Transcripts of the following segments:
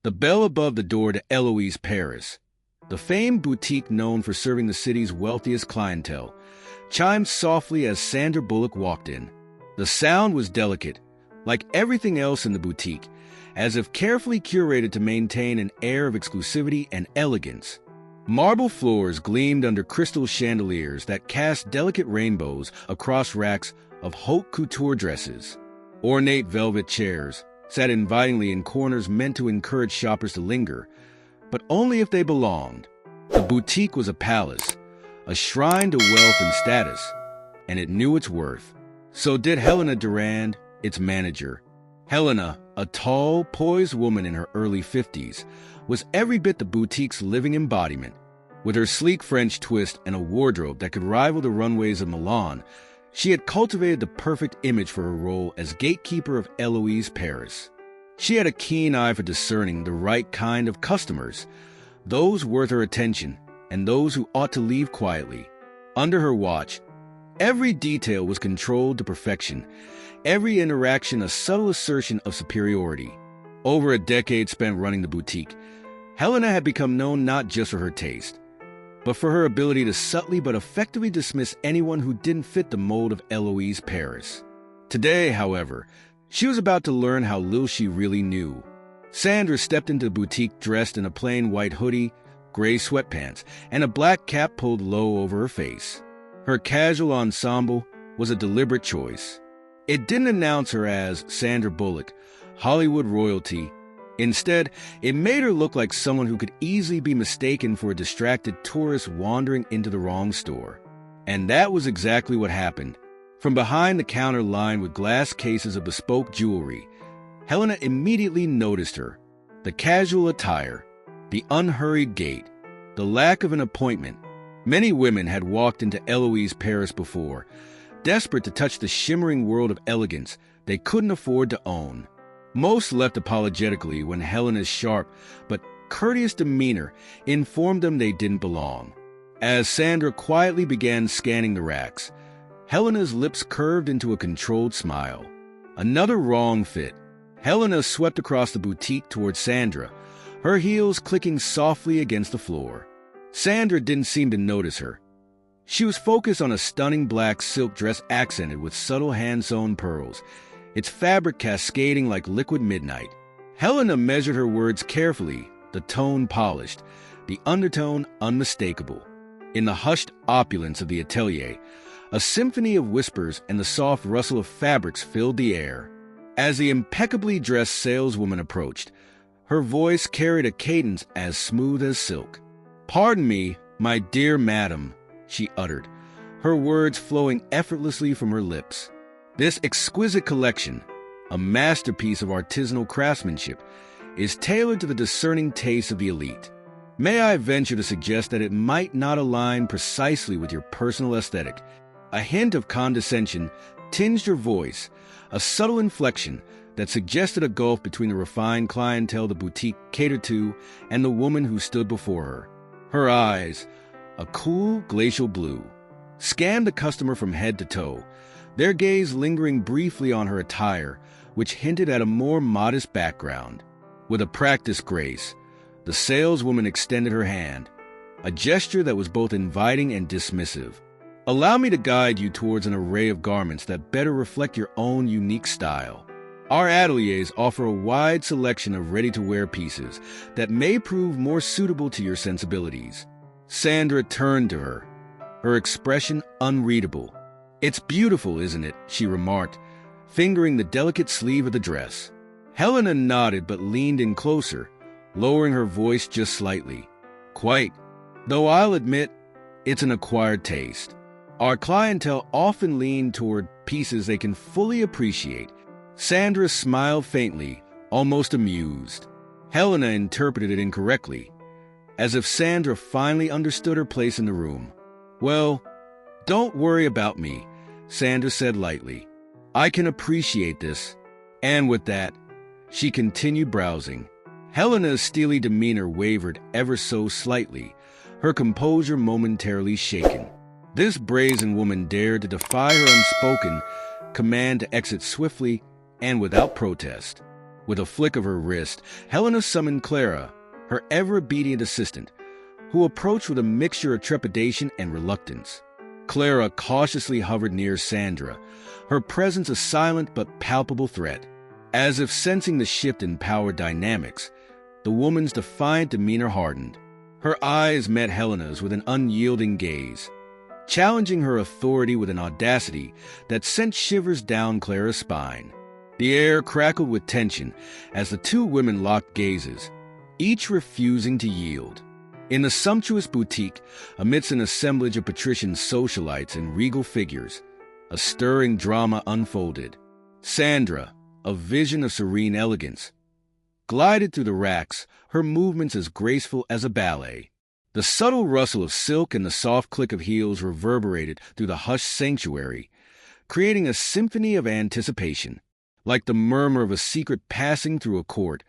The bell above the door to Eloise Paris, the famed boutique known for serving the city's wealthiest clientele, chimed softly as Sandra Bullock walked in. The sound was delicate, like everything else in the boutique, as if carefully curated to maintain an air of exclusivity and elegance. Marble floors gleamed under crystal chandeliers that cast delicate rainbows across racks of haute couture dresses. Ornate velvet chairs sat invitingly in corners meant to encourage shoppers to linger, but only if they belonged. The boutique was a palace, a shrine to wealth and status, and it knew its worth. So did Helena Durand, its manager. Helena, a tall, poised woman in her early 50s, was every bit the boutique's living embodiment. With her sleek French twist and a wardrobe that could rival the runways of Milan, she had cultivated the perfect image for her role as gatekeeper of Eloise Paris. She had a keen eye for discerning the right kind of customers, those worth her attention and those who ought to leave quietly. Under her watch, every detail was controlled to perfection, every interaction a subtle assertion of superiority. Over a decade spent running the boutique, Helena had become known not just for her taste, but for her ability to subtly but effectively dismiss anyone who didn't fit the mold of Eloise Paris. Today, however, she was about to learn how little she really knew. Sandra stepped into the boutique dressed in a plain white hoodie, gray sweatpants, and a black cap pulled low over her face. Her casual ensemble was a deliberate choice. It didn't announce her as Sandra Bullock, Hollywood royalty. Instead, it made her look like someone who could easily be mistaken for a distracted tourist wandering into the wrong store. And that was exactly what happened. From behind the counter lined with glass cases of bespoke jewelry, Helena immediately noticed her. The casual attire, the unhurried gait, the lack of an appointment. Many women had walked into Eloise Paris before, desperate to touch the shimmering world of elegance they couldn't afford to own. Most left apologetically when Helena's sharp but courteous demeanor informed them they didn't belong. As Sandra quietly began scanning the racks, Helena's lips curved into a controlled smile. Another wrong fit. Helena swept across the boutique toward Sandra, her heels clicking softly against the floor. Sandra didn't seem to notice her. She was focused on a stunning black silk dress accented with subtle hand-sewn pearls, its fabric cascading like liquid midnight. Helena measured her words carefully, the tone polished, the undertone unmistakable. In the hushed opulence of the atelier, a symphony of whispers and the soft rustle of fabrics filled the air. As the impeccably dressed saleswoman approached, her voice carried a cadence as smooth as silk. "Pardon me, my dear madam," she uttered, her words flowing effortlessly from her lips. "This exquisite collection, a masterpiece of artisanal craftsmanship, is tailored to the discerning taste of the elite. May I venture to suggest that it might not align precisely with your personal aesthetic?" A hint of condescension tinged her voice, a subtle inflection that suggested a gulf between the refined clientele the boutique catered to and the woman who stood before her. Her eyes, a cool glacial blue, scanned the customer from head to toe, their gaze lingering briefly on her attire, which hinted at a more modest background. With a practiced grace, the saleswoman extended her hand, a gesture that was both inviting and dismissive. "Allow me to guide you towards an array of garments that better reflect your own unique style. Our ateliers offer a wide selection of ready-to-wear pieces that may prove more suitable to your sensibilities." Sandra turned to her, her expression unreadable. "It's beautiful, isn't it?" she remarked, fingering the delicate sleeve of the dress. Helena nodded but leaned in closer, lowering her voice just slightly. "Quite. Though I'll admit, it's an acquired taste. Our clientele often lean toward pieces they can fully appreciate." Sandra smiled faintly, almost amused. Helena interpreted it incorrectly, as if Sandra finally understood her place in the room. "Well, don't worry about me," Sandra said lightly. "I can appreciate this." And with that, she continued browsing. Helena's steely demeanor wavered ever so slightly, her composure momentarily shaken. This brazen woman dared to defy her unspoken command to exit swiftly and without protest. With a flick of her wrist, Helena summoned Clara, her ever-obedient assistant, who approached with a mixture of trepidation and reluctance. Clara cautiously hovered near Sandra, her presence a silent but palpable threat. As if sensing the shift in power dynamics, the woman's defiant demeanor hardened. Her eyes met Helena's with an unyielding gaze, challenging her authority with an audacity that sent shivers down Clara's spine. The air crackled with tension as the two women locked gazes, each refusing to yield. In the sumptuous boutique, amidst an assemblage of patrician socialites and regal figures, a stirring drama unfolded. Sandra, a vision of serene elegance, glided through the racks, her movements as graceful as a ballet. The subtle rustle of silk and the soft click of heels reverberated through the hushed sanctuary, creating a symphony of anticipation. Like the murmur of a secret passing through a court,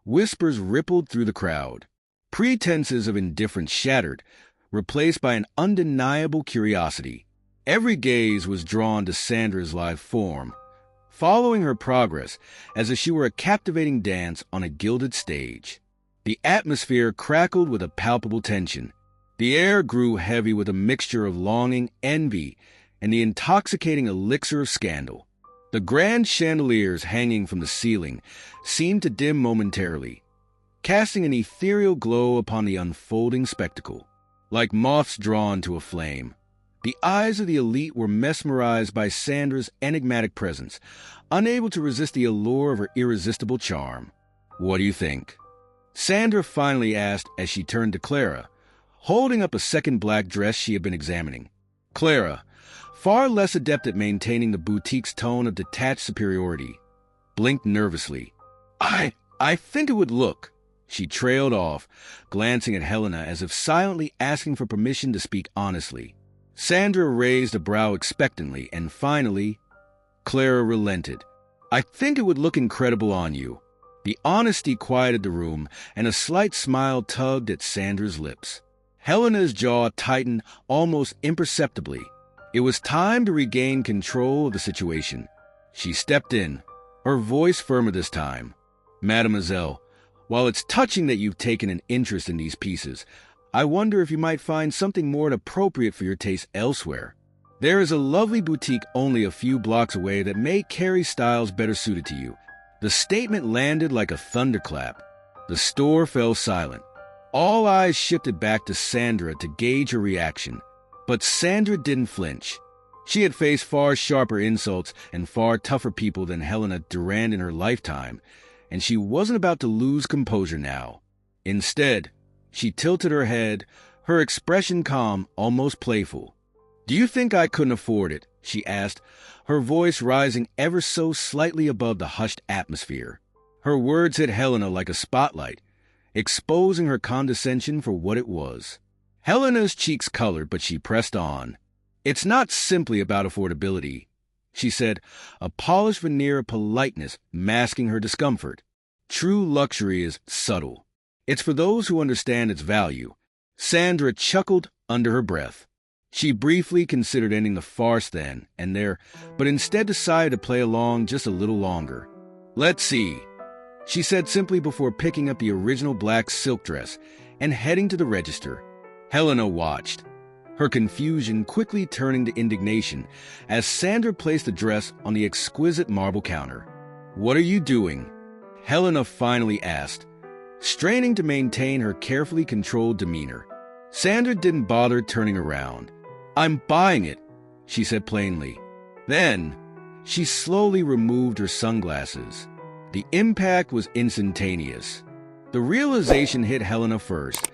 whispers rippled through the crowd. Pretenses of indifference shattered, replaced by an undeniable curiosity. Every gaze was drawn to Sandra's lithe form, following her progress as if she were a captivating dance on a gilded stage. The atmosphere crackled with a palpable tension. The air grew heavy with a mixture of longing, envy, and the intoxicating elixir of scandal. The grand chandeliers hanging from the ceiling seemed to dim momentarily, casting an ethereal glow upon the unfolding spectacle. Like moths drawn to a flame, the eyes of the elite were mesmerized by Sandra's enigmatic presence, unable to resist the allure of her irresistible charm. "What do you think?" Sandra finally asked as she turned to Clara, holding up a second black dress she had been examining. Clara, far less adept at maintaining the boutique's tone of detached superiority, blinked nervously. I think it would look." She trailed off, glancing at Helena as if silently asking for permission to speak honestly. Sandra raised a brow expectantly, and finally, Clara relented. "I think it would look incredible on you." The honesty quieted the room, and a slight smile tugged at Sandra's lips. Helena's jaw tightened almost imperceptibly. It was time to regain control of the situation. She stepped in, her voice firmer this time. "Mademoiselle, while it's touching that you've taken an interest in these pieces, I wonder if you might find something more appropriate for your taste elsewhere. There is a lovely boutique only a few blocks away that may carry styles better suited to you." The statement landed like a thunderclap. The store fell silent. All eyes shifted back to Sandra to gauge her reaction. But Sandra didn't flinch. She had faced far sharper insults and far tougher people than Helena Durand in her lifetime, and she wasn't about to lose composure now. Instead, she tilted her head, her expression calm, almost playful. "Do you think I couldn't afford it?" she asked, her voice rising ever so slightly above the hushed atmosphere. Her words hit Helena like a spotlight, exposing her condescension for what it was. Helena's cheeks colored, but she pressed on. "It's not simply about affordability," she said, a polished veneer of politeness masking her discomfort. "True luxury is subtle. It's for those who understand its value." Sandra chuckled under her breath. She briefly considered ending the farce then and there, but instead decided to play along just a little longer. "Let's see," she said simply before picking up the original black silk dress and heading to the register. Helena watched, her confusion quickly turning to indignation as Sandra placed the dress on the exquisite marble counter. "What are you doing?" Helena finally asked, straining to maintain her carefully controlled demeanor. Sandra didn't bother turning around. "I'm buying it," she said plainly. Then, she slowly removed her sunglasses. The impact was instantaneous. The realization hit Helena first,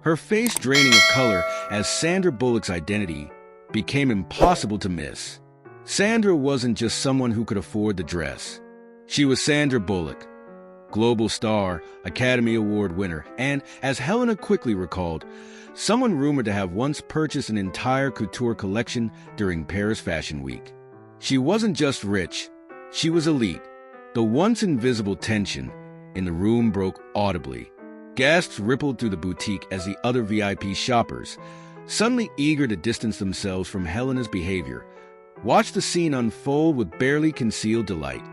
her face draining of color as Sandra Bullock's identity became impossible to miss. Sandra wasn't just someone who could afford the dress. She was Sandra Bullock, global star, Academy Award winner, and, as Helena quickly recalled, someone rumored to have once purchased an entire couture collection during Paris Fashion Week. She wasn't just rich, she was elite. The once invisible tension in the room broke audibly. Gasps rippled through the boutique as the other VIP shoppers, suddenly eager to distance themselves from Helena's behavior, watched the scene unfold with barely concealed delight.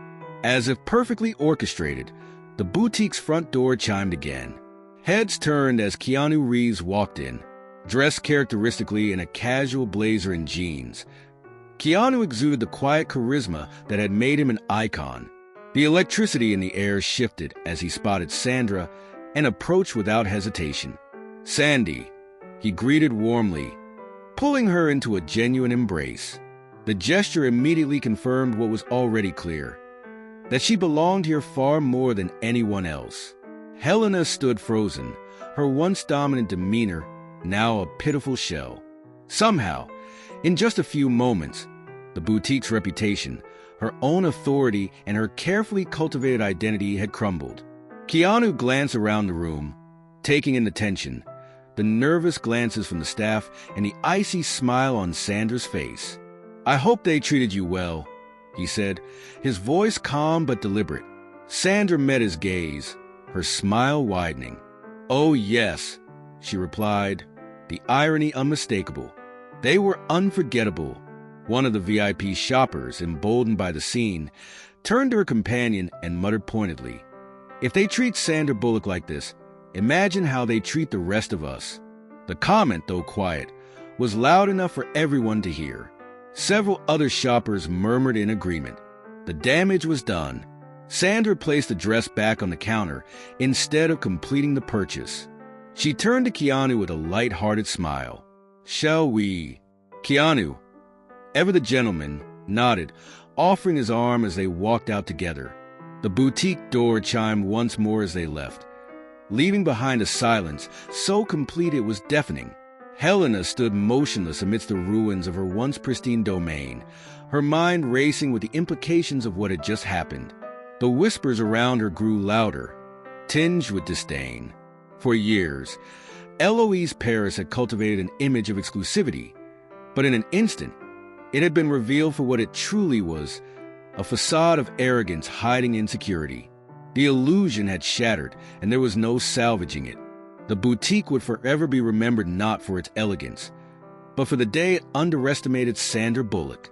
As if perfectly orchestrated, The boutique's front door chimed again. Heads turned as Keanu Reeves walked in, dressed characteristically in a casual blazer and jeans. Keanu exuded the quiet charisma that had made him an icon. The electricity in the air shifted as he spotted Sandra and approached without hesitation. "Sandy," he greeted warmly, pulling her into a genuine embrace. The gesture immediately confirmed what was already clear, that she belonged here far more than anyone else. Helena stood frozen, her once dominant demeanor now a pitiful shell. Somehow, in just a few moments, the boutique's reputation, her own authority, and her carefully cultivated identity had crumbled. Keanu glanced around the room, taking in the tension, the nervous glances from the staff, and the icy smile on Sandra's face. "I hope they treated you well," he said, his voice calm but deliberate. Sandra met his gaze, her smile widening. "Oh, yes," she replied, the irony unmistakable. "They were unforgettable." One of the VIP shoppers, emboldened by the scene, turned to her companion and muttered pointedly, "If they treat Sandra Bullock like this, imagine how they treat the rest of us." The comment, though quiet, was loud enough for everyone to hear. Several other shoppers murmured in agreement. The damage was done. Sandra placed the dress back on the counter instead of completing the purchase. She turned to Keanu with a light-hearted smile. "Shall we?" Keanu, ever the gentleman, nodded, offering his arm as they walked out together. The boutique door chimed once more as they left, leaving behind a silence so complete it was deafening. Helena stood motionless amidst the ruins of her once pristine domain, her mind racing with the implications of what had just happened. The whispers around her grew louder, tinged with disdain. For years, Eloise Paris had cultivated an image of exclusivity, but in an instant, it had been revealed for what it truly was, a facade of arrogance hiding insecurity. The illusion had shattered, and there was no salvaging it. The boutique would forever be remembered not for its elegance, but for the day it underestimated Sandra Bullock.